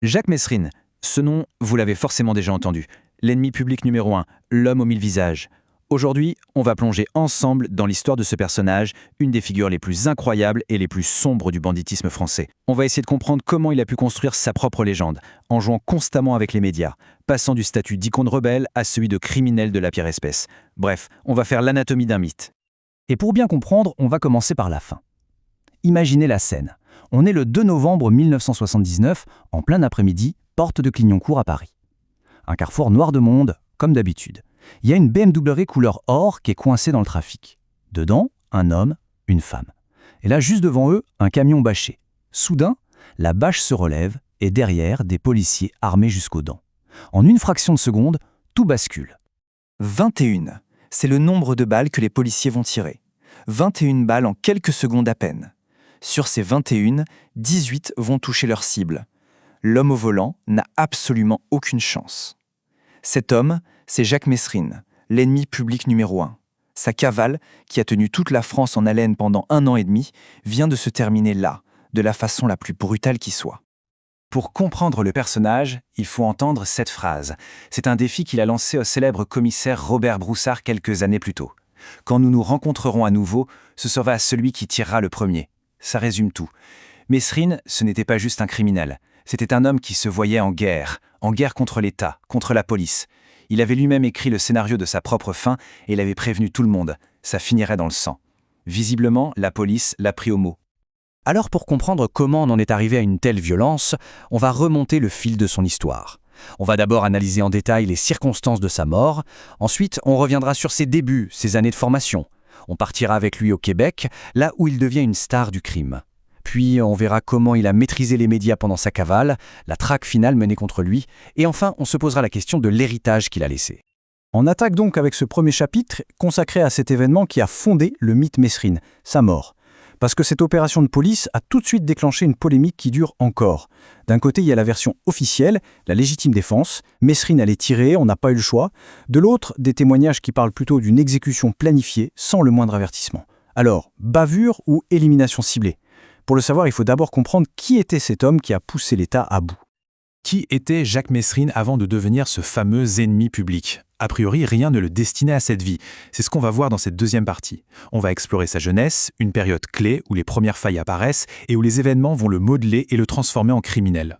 Jacques Messrine, ce nom, vous l'avez forcément déjà entendu. L'ennemi public numéro 1, l'homme aux 1000 visages. Aujourd'hui, on va plonger ensemble dans l'histoire de ce personnage, une des figures les plus incroyables et les plus sombres du banditisme français. On va essayer de comprendre comment il a pu construire sa propre légende, en jouant constamment avec les médias, passant du statut d'icône rebelle à celui de criminel de la pire espèce. Bref, on va faire l'anatomie d'un mythe. Et pour bien comprendre, on va commencer par la fin. Imaginez la scène. On est le 2 novembre 1979, en plein après-midi, porte de Clignancourt à Paris. Un carrefour noir de monde, comme d'habitude. Il y a une BMW couleur or qui est coincée dans le trafic. Dedans, un homme, une femme. Et là, juste devant eux, un camion bâché. Soudain, la bâche se relève et derrière, des policiers armés jusqu'aux dents. En une fraction de seconde, tout bascule. 21, c'est le nombre de balles que les policiers vont tirer. 21 balles en quelques secondes à peine. Sur ces 21, 18 vont toucher leur cible. L'homme au volant n'a absolument aucune chance. Cet homme, c'est Jacques Messrine, l'ennemi public numéro 1. Sa cavale, qui a tenu toute la France en haleine pendant 1 an et demi, vient de se terminer là, de la façon la plus brutale qui soit. Pour comprendre le personnage, il faut entendre cette phrase. C'est un défi qu'il a lancé au célèbre commissaire Robert Broussard quelques années plus tôt. « Quand nous nous rencontrerons à nouveau, ce sera celui qui tirera le premier. » Ça résume tout. Messrine, ce n'était pas juste un criminel. C'était un homme qui se voyait en guerre contre l'État, contre la police. Il avait lui-même écrit le scénario de sa propre fin et il avait prévenu tout le monde. Ça finirait dans le sang. Visiblement, la police l'a pris au mot. Alors pour comprendre comment on en est arrivé à une telle violence, on va remonter le fil de son histoire. On va d'abord analyser en détail les circonstances de sa mort, ensuite on reviendra sur ses débuts, ses années de formation. On partira avec lui au Québec, là où il devient une star du crime. Puis on verra comment il a maîtrisé les médias pendant sa cavale, la traque finale menée contre lui, et enfin on se posera la question de l'héritage qu'il a laissé. On attaque donc avec ce premier chapitre consacré à cet événement qui a fondé le mythe Messrine, sa mort. Parce que cette opération de police a tout de suite déclenché une polémique qui dure encore. D'un côté, il y a la version officielle, la légitime défense. Messrine allait tirer, on n'a pas eu le choix. De l'autre, des témoignages qui parlent plutôt d'une exécution planifiée, sans le moindre avertissement. Alors, bavure ou élimination ciblée? Pour le savoir, il faut d'abord comprendre qui était cet homme qui a poussé l'État à bout. Qui était Jacques Messrine avant de devenir ce fameux ennemi public? A priori, rien ne le destinait à cette vie. C'est ce qu'on va voir dans cette deuxième partie. On va explorer sa jeunesse, une période clé où les premières failles apparaissent et où les événements vont le modeler et le transformer en criminel.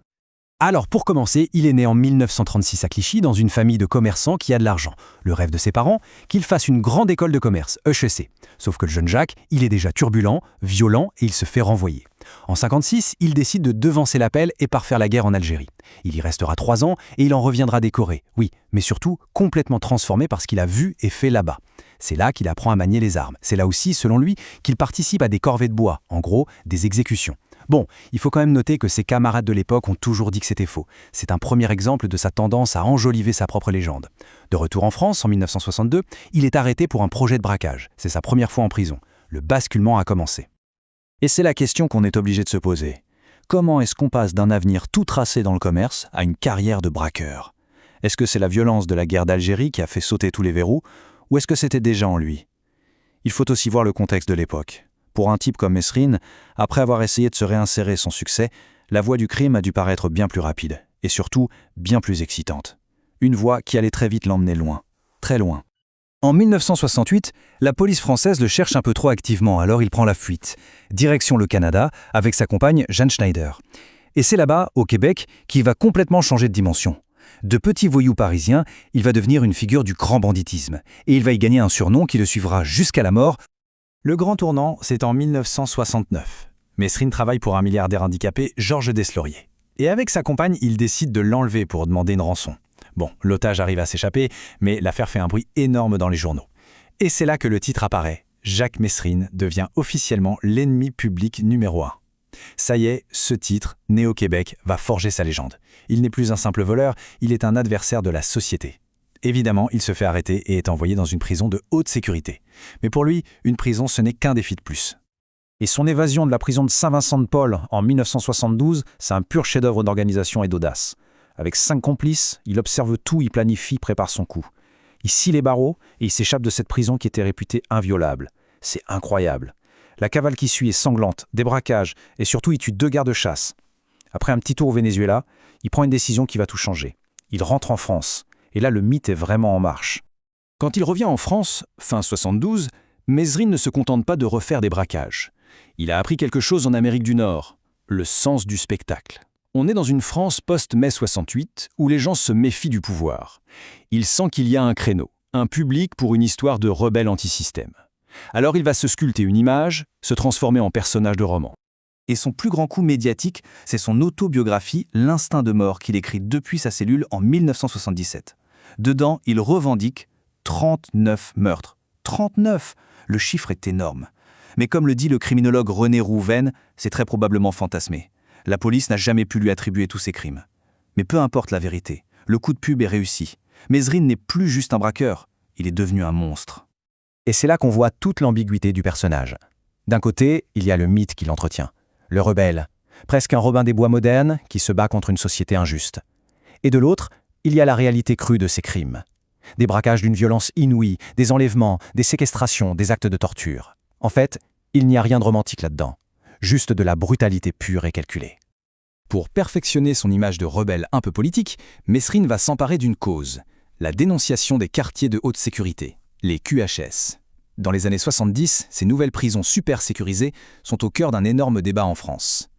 Alors pour commencer, il est né en 1936 à Clichy dans une famille de commerçants qui a de l'argent. Le rêve de ses parents, qu'il fasse une grande école de commerce, HEC. Sauf que le jeune Jacques, il est déjà turbulent, violent et il se fait renvoyer. En 1956, il décide de devancer l'appel et part faire la guerre en Algérie. Il y restera 3 ans et il en reviendra décoré. Oui, mais surtout complètement transformé par ce qu'il a vu et fait là-bas. C'est là qu'il apprend à manier les armes. C'est là aussi, selon lui, qu'il participe à des corvées de bois, en gros, des exécutions. Bon, il faut quand même noter que ses camarades de l'époque ont toujours dit que c'était faux. C'est un premier exemple de sa tendance à enjoliver sa propre légende. De retour en France, en 1962, il est arrêté pour un projet de braquage. C'est sa première fois en prison. Le basculement a commencé. Et c'est la question qu'on est obligé de se poser. Comment est-ce qu'on passe d'un avenir tout tracé dans le commerce à une carrière de braqueur? Est-ce que c'est la violence de la guerre d'Algérie qui a fait sauter tous les verrous, ou est-ce que c'était déjà en lui? Il faut aussi voir le contexte de l'époque. Pour un type comme Messrine, après avoir essayé de se réinsérer sans succès, la voie du crime a dû paraître bien plus rapide, et surtout bien plus excitante. Une voie qui allait très vite l'emmener loin, très loin. En 1968, la police française le cherche un peu trop activement, alors il prend la fuite. Direction le Canada, avec sa compagne Jeanne Schneider. Et c'est là-bas, au Québec, qu'il va complètement changer de dimension. De petit voyou parisien, il va devenir une figure du grand banditisme. Et il va y gagner un surnom qui le suivra jusqu'à la mort. Le grand tournant, c'est en 1969. Messrine travaille pour un milliardaire handicapé, Georges Deslauriers. Et avec sa compagne, il décide de l'enlever pour demander une rançon. Bon, l'otage arrive à s'échapper, mais l'affaire fait un bruit énorme dans les journaux. Et c'est là que le titre apparaît. Jacques Messrine devient officiellement l'ennemi public numéro 1. Ça y est, ce titre, né au Québec, va forger sa légende. Il n'est plus un simple voleur, il est un adversaire de la société. Évidemment, il se fait arrêter et est envoyé dans une prison de haute sécurité. Mais pour lui, une prison, ce n'est qu'un défi de plus. Et son évasion de la prison de Saint-Vincent-de-Paul en 1972, c'est un pur chef-d'œuvre d'organisation et d'audace. Avec 5 complices, il observe tout, il planifie, prépare son coup. Il scie les barreaux et il s'échappe de cette prison qui était réputée inviolable. C'est incroyable. La cavale qui suit est sanglante, des braquages et surtout il tue 2 gardes-chasse. Après un petit tour au Venezuela, Il prend une décision qui va tout changer. Il rentre en France. Et là, le mythe est vraiment en marche. Quand il revient en France, fin 72, Mesrine ne se contente pas de refaire des braquages. Il a appris quelque chose en Amérique du Nord, le sens du spectacle. On est dans une France post-mai 68 où les gens se méfient du pouvoir. Il sent qu'il y a un créneau, un public pour une histoire de rebelle anti-système. Alors il va se sculpter une image, se transformer en personnage de roman. Et son plus grand coup médiatique, c'est son autobiographie « L'instinct de mort » qu'il écrit depuis sa cellule en 1977. Dedans, il revendique 39 meurtres. 39 ! Le chiffre est énorme. Mais comme le dit le criminologue René Rouven, c'est très probablement fantasmé. La police n'a jamais pu lui attribuer tous ces crimes. Mais peu importe la vérité, le coup de pub est réussi. Mesrine n'est plus juste un braqueur, il est devenu un monstre. Et c'est là qu'on voit toute l'ambiguïté du personnage. D'un côté, il y a le mythe qui l'entretient. Le rebelle, presque un Robin des Bois moderne qui se bat contre une société injuste. Et de l'autre, il y a la réalité crue de ces crimes. Des braquages d'une violence inouïe, des enlèvements, des séquestrations, des actes de torture. En fait, il n'y a rien de romantique là-dedans. Juste de la brutalité pure et calculée. Pour perfectionner son image de rebelle un peu politique, Mesrine va s'emparer d'une cause, la dénonciation des quartiers de haute sécurité, les QHS. Dans les années 70, ces nouvelles prisons super sécurisées sont au cœur d'un énorme débat en France.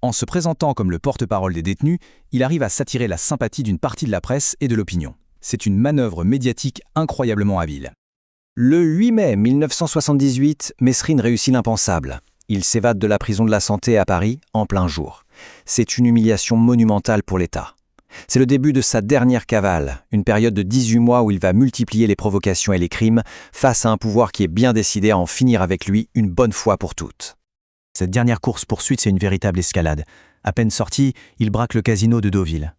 En se présentant comme le porte-parole des détenus, il arrive à s'attirer la sympathie d'une partie de la presse et de l'opinion. C'est une manœuvre médiatique incroyablement habile. Le 8 mai 1978, Mesrine réussit l'impensable. Il s'évade de la prison de la Santé à Paris en plein jour. C'est une humiliation monumentale pour l'État. C'est le début de sa dernière cavale, une période de 18 mois où il va multiplier les provocations et les crimes face à un pouvoir qui est bien décidé à en finir avec lui une bonne fois pour toutes. Cette dernière course-poursuite, c'est une véritable escalade. À peine sorti, il braque le casino de Deauville.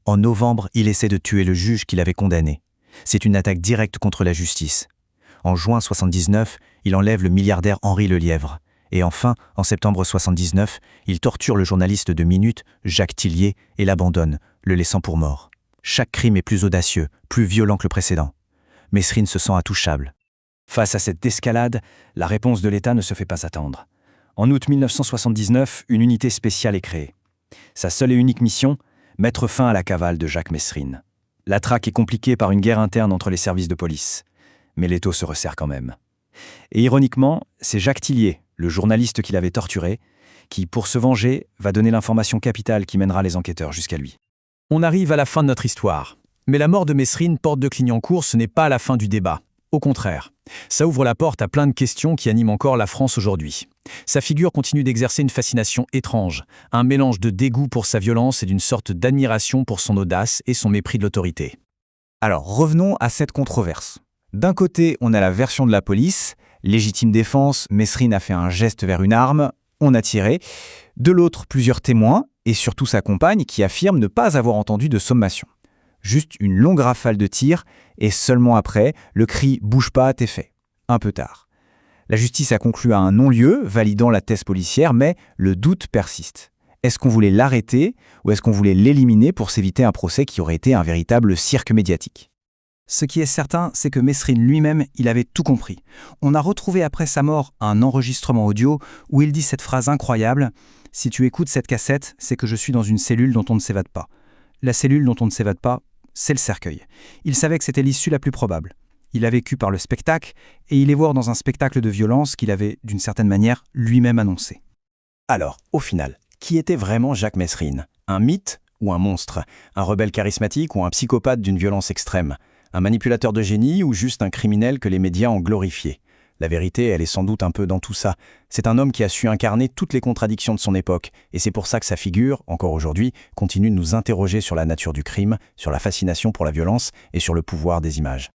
En novembre, il essaie de tuer le juge qui l'avait condamné. C'est une attaque directe contre la justice. En juin 79, il enlève le milliardaire Henri Lelièvre. Et enfin, en septembre 79, il torture le journaliste de Minute, Jacques Tillier, et l'abandonne, le laissant pour mort. Chaque crime est plus audacieux, plus violent que le précédent. Mesrine se sent intouchable. Face à cette escalade, la réponse de l'État ne se fait pas attendre. En août 1979, une unité spéciale est créée. Sa seule et unique mission, mettre fin à la cavale de Jacques Mesrine. La traque est compliquée par une guerre interne entre les services de police. Mais l'étau se resserre quand même. Et ironiquement, c'est Jacques Tillier, le journaliste qui l'avait torturé, qui, pour se venger, va donner l'information capitale qui mènera les enquêteurs jusqu'à lui. On arrive à la fin de notre histoire. Mais la mort de Mesrine, porte de Clignancourt, ce n'est pas la fin du débat. Au contraire, ça ouvre la porte à plein de questions qui animent encore la France aujourd'hui. Sa figure continue d'exercer une fascination étrange, un mélange de dégoût pour sa violence et d'une sorte d'admiration pour son audace et son mépris de l'autorité. Alors revenons à cette controverse. D'un côté, on a la version de la police, légitime défense, Mesrine a fait un geste vers une arme, on a tiré. De l'autre, plusieurs témoins, et surtout sa compagne, qui affirme ne pas avoir entendu de sommation. Juste une longue rafale de tirs, et seulement après, le cri « bouge pas » est fait. Un peu tard. La justice a conclu à un non-lieu, validant la thèse policière, mais le doute persiste. Est-ce qu'on voulait l'arrêter, ou est-ce qu'on voulait l'éliminer pour s'éviter un procès qui aurait été un véritable cirque médiatique ? Ce qui est certain, c'est que Mesrine lui-même, il avait tout compris. On a retrouvé après sa mort un enregistrement audio où il dit cette phrase incroyable « Si tu écoutes cette cassette, c'est que je suis dans une cellule dont on ne s'évade pas. » La cellule dont on ne s'évade pas, c'est le cercueil. Il savait que c'était l'issue la plus probable. Il a vécu par le spectacle et il est voir dans un spectacle de violence qu'il avait, d'une certaine manière, lui-même annoncé. Alors, au final, qui était vraiment Jacques Mesrine ? Un mythe ou un monstre ? Un rebelle charismatique ou un psychopathe d'une violence extrême ? Un manipulateur de génie ou juste un criminel que les médias ont glorifié? La vérité, elle est sans doute un peu dans tout ça. C'est un homme qui a su incarner toutes les contradictions de son époque, et c'est pour ça que sa figure, encore aujourd'hui, continue de nous interroger sur la nature du crime, sur la fascination pour la violence et sur le pouvoir des images.